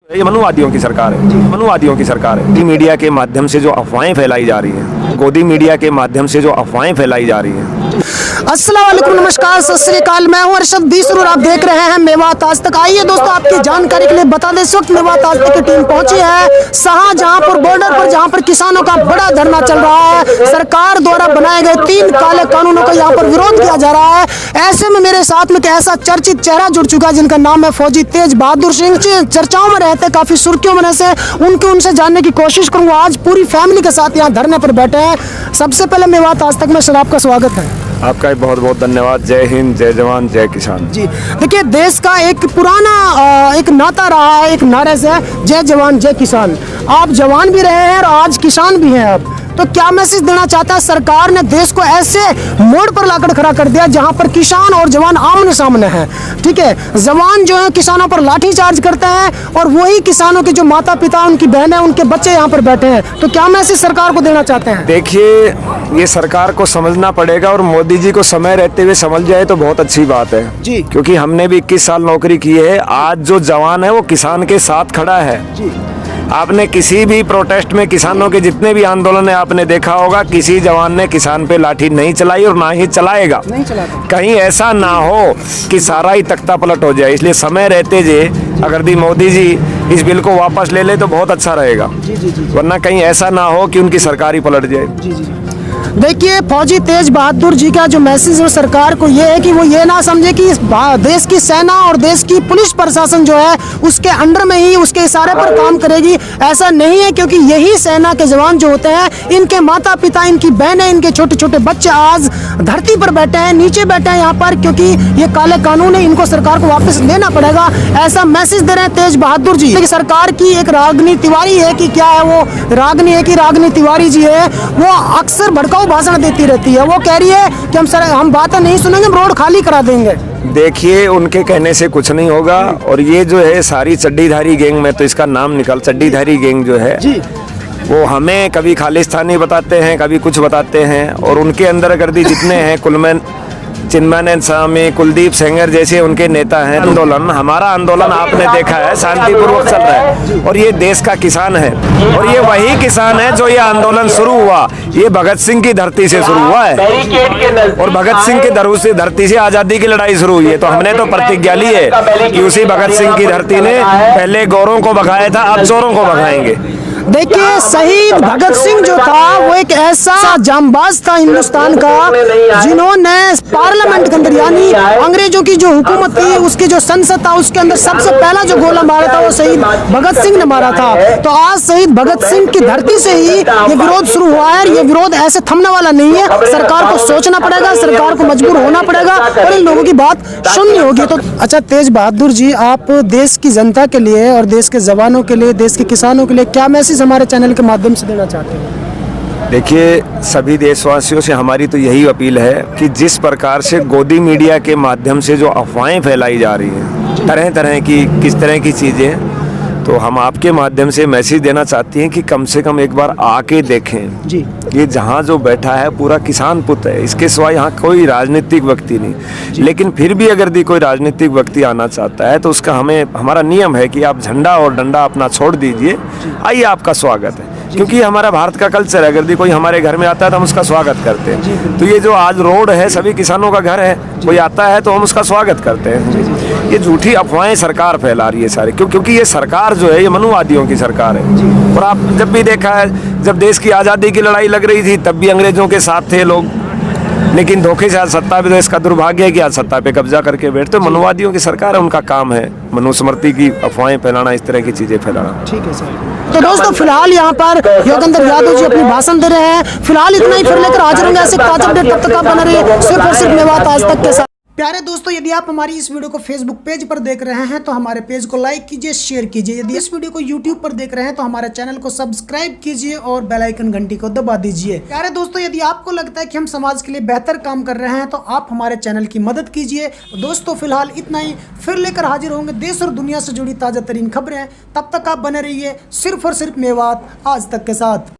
ये मनुवादियों की सरकार है, मनुवादियों की सरकार है। मीडिया के माध्यम से जो अफवाहें फैलाई जा रही हैं, गोदी मीडिया के माध्यम से जो अफवाहें फैलाई जा रही हैं। अस्सलाम वालेकुम, नमस्कार, सत श्री अकाल। मैं हूं अरशद बीसर और आप देख रहे हैं मेवात आज तक। आइए दोस्तों, आपकी जानकारी के लिए बता दें, इस वक्त मेवात आज तक की टीम पहुंची है शाहजहांपुर बॉर्डर पर, जहां पर किसानों का बड़ा धरना चल रहा है। सरकार द्वारा बनाए गए 3 काले कानूनों का यहां पर विरोध किया जा रहा है। ऐसे में मेरे साथ में एक ऐसा चर्चित चेहरा जुड़ चुका है जिनका नाम है फौजी तेज बहादुर सिंह। चर्चाओं में रहते, काफी सुर्खियों में से उनसे जानने की कोशिश करूंगा। आज पूरी फैमिली के साथ यहाँ धरने पर बैठे हैं। सबसे पहले मेवात आज तक में सर आपका स्वागत है। आपका भी बहुत बहुत धन्यवाद। जय हिंद, जय जवान, जय किसान। जी देखिए, देश का एक पुराना एक नाता रहा है, एक नारे से, जय जवान जय किसान। आप जवान भी रहे हैं और आज किसान भी हैं आप, तो क्या मैसेज देना चाहता है? सरकार ने देश को ऐसे मोड़ पर लाकर खड़ा कर दिया जहां पर किसान और जवान आमने सामने हैं। ठीक है, जवान जो है किसानों पर लाठी चार्ज करते हैं और वही किसानों के जो माता पिता, उनकी बहनें, उनके बच्चे यहाँ पर बैठे हैं। तो क्या मैसेज सरकार को देना चाहते हैं? देखिए, ये सरकार को समझना पड़ेगा और मोदी जी को समय रहते हुए समझ जाए तो बहुत अच्छी बात है जी, क्योंकि हमने भी 21 साल नौकरी की है। आज जो जवान है वो किसान के साथ खड़ा है जी। आपने किसी भी प्रोटेस्ट में किसानों के जितने भी आंदोलन है आपने देखा होगा, किसी जवान ने किसान पे लाठी नहीं चलाई और ना ही चलाएगा। नहीं चलाता। कहीं ऐसा ना हो कि सारा ही तख्ता पलट हो जाए। इसलिए समय रहते जे अगर दी मोदी जी इस बिल को वापस ले ले तो बहुत अच्छा रहेगा, वरना कहीं ऐसा ना हो कि उनकी सरकार ही पलट जाए। देखिए, फौजी तेज बहादुर जी का जो मैसेज है सरकार को ये है कि वो ये ना समझे कि इस देश की सेना और देश की पुलिस प्रशासन जो है उसके अंडर में ही उसके इशारे पर काम करेगी। ऐसा नहीं है, क्योंकि यही सेना के जवान जो होते हैं, इनके माता पिता, इनकी बहनें, इनके छोटे छोटे बच्चे आज धरती पर बैठे हैं, नीचे बैठे हैं यहाँ पर, क्योंकि ये काले कानून है, इनको सरकार को वापस लेना पड़ेगा। ऐसा मैसेज दे रहे हैं तेज बहादुर जी। सरकार की एक रागनी तिवारी है कि क्या है, वो रागनी है कि रागनी तिवारी जी है, वो अक्सर भड़काऊ भाषण देती रहती है। वो कह रही है कि हम बातें नहीं सुनेंगे, रोड खाली करा देंगे। देखिए, उनके कहने से कुछ नहीं होगा। और ये जो है सारी चड्डीधारी गैंग में तो इसका नाम निकल, चड्डीधारी गैंग जो है जी, वो हमें कभी खालिस्तानी बताते हैं, कभी कुछ बताते हैं। और उनके अंदर कर दी जितने हैं कुलमैन, चिन्मयानंद स्वामी, कुलदीप सेंगर जैसे उनके नेता हैं। आंदोलन, हमारा आंदोलन आपने देखा है शांतिपूर्वक चल रहा है और ये देश का किसान है और ये वही किसान है जो ये आंदोलन शुरू हुआ, ये भगत सिंह की धरती से शुरू हुआ है और भगत सिंह की धरती से आजादी की लड़ाई शुरू हुई है। तो हमने तो प्रतिज्ञा ली है कि उसी भगत सिंह की धरती ने पहले गौरों को भगाया था, अब चोरों को भगाएंगे। देखिए, शहीद भगत सिंह जो था वो एक ऐसा जांबाज था हिंदुस्तान का, जिन्होंने पार्लियामेंट के अंदर, यानी अंग्रेजों की जो हुकूमत थी, उसकी जो संसद था, उसके अंदर सबसे पहला जो गोला मारा था वो शहीद भगत सिंह ने मारा था। तो आज शहीद भगत सिंह की धरती से ही ये विरोध शुरू हुआ है। ये विरोध ऐसे थमने वाला नहीं है। सरकार को सोचना पड़ेगा, सरकार को मजबूर होना पड़ेगा और इन लोगों की बात सुननी होगी। तो अच्छा तेज बहादुर जी, आप देश की जनता के लिए और देश के जवानों के लिए, देश के किसानों के लिए क्या मैसेज हमारे चैनल के माध्यम से देना चाहते हैं? देखिए, सभी देशवासियों से हमारी तो यही अपील है कि जिस प्रकार से गोदी मीडिया के माध्यम से जो अफवाहें फैलाई जा रही हैं, तरह तरह की, किस तरह की चीज़ें, तो हम आपके माध्यम से मैसेज देना चाहती हैं कि कम से कम एक बार आके देखें जी। ये जहाँ जो बैठा है पूरा किसान पुत्र है, इसके सिवा यहाँ कोई राजनीतिक व्यक्ति नहीं। लेकिन फिर भी अगर दी कोई राजनीतिक व्यक्ति आना चाहता है तो उसका हमारा नियम है कि आप झंडा और डंडा अपना छोड़ दीजिए, आइए, आपका स्वागत है। क्योंकि हमारा भारत का कल्चर है, अगर दी कोई हमारे घर में आता है तो हम उसका स्वागत करते हैं। तो ये जो आज रोड है सभी किसानों का घर है, कोई आता है तो हम उसका स्वागत करते हैं। ये झूठी अफवाहें सरकार फैला रही है सारी, क्योंकि ये सरकार जो है ये मनुवादियों की सरकार है। और आप जब भी देखा है, जब देश की आज़ादी की लड़ाई लग रही थी तब भी अंग्रेजों के साथ थे लोग, लेकिन धोखे से आज सत्ता पे, तो इसका दुर्भाग्य है कि आज सत्ता पे कब्जा करके बैठते। मनुवादियों की सरकार है, उनका काम है मनुस्मृति की अफवाहें फैलाना, इस तरह की चीजें फैलाना। ठीक है सर। तो दोस्तों, फिलहाल यहाँ पर योगेंद्र यादव जी अपनी भाषण दे रहे हैं। फिलहाल इतना ही, फिर लेकर हाजिर होंगे ऐसे ताजा अपडेट। तब तक आप बना रहिए सिर्फ और सिर्फ मेवात आज तक के साथ। प्यारे दोस्तों, यदि आप हमारी इस वीडियो को फेसबुक पेज पर देख रहे हैं तो हमारे पेज को लाइक कीजिए, शेयर कीजिए। यदि इस वीडियो को यूट्यूब पर देख रहे हैं तो हमारे चैनल को सब्सक्राइब कीजिए और बेल आइकन घंटी को दबा दीजिए। प्यारे दोस्तों, यदि आपको लगता है कि हम समाज के लिए बेहतर काम कर रहे हैं तो आप हमारे चैनल की मदद कीजिए। दोस्तों, फिलहाल इतना ही, फिर लेकर हाजिर होंगे देश और दुनिया से जुड़ी ताजा तरीन खबरें। तब तक आप बने रहिए सिर्फ और सिर्फ मेवात आज तक के साथ।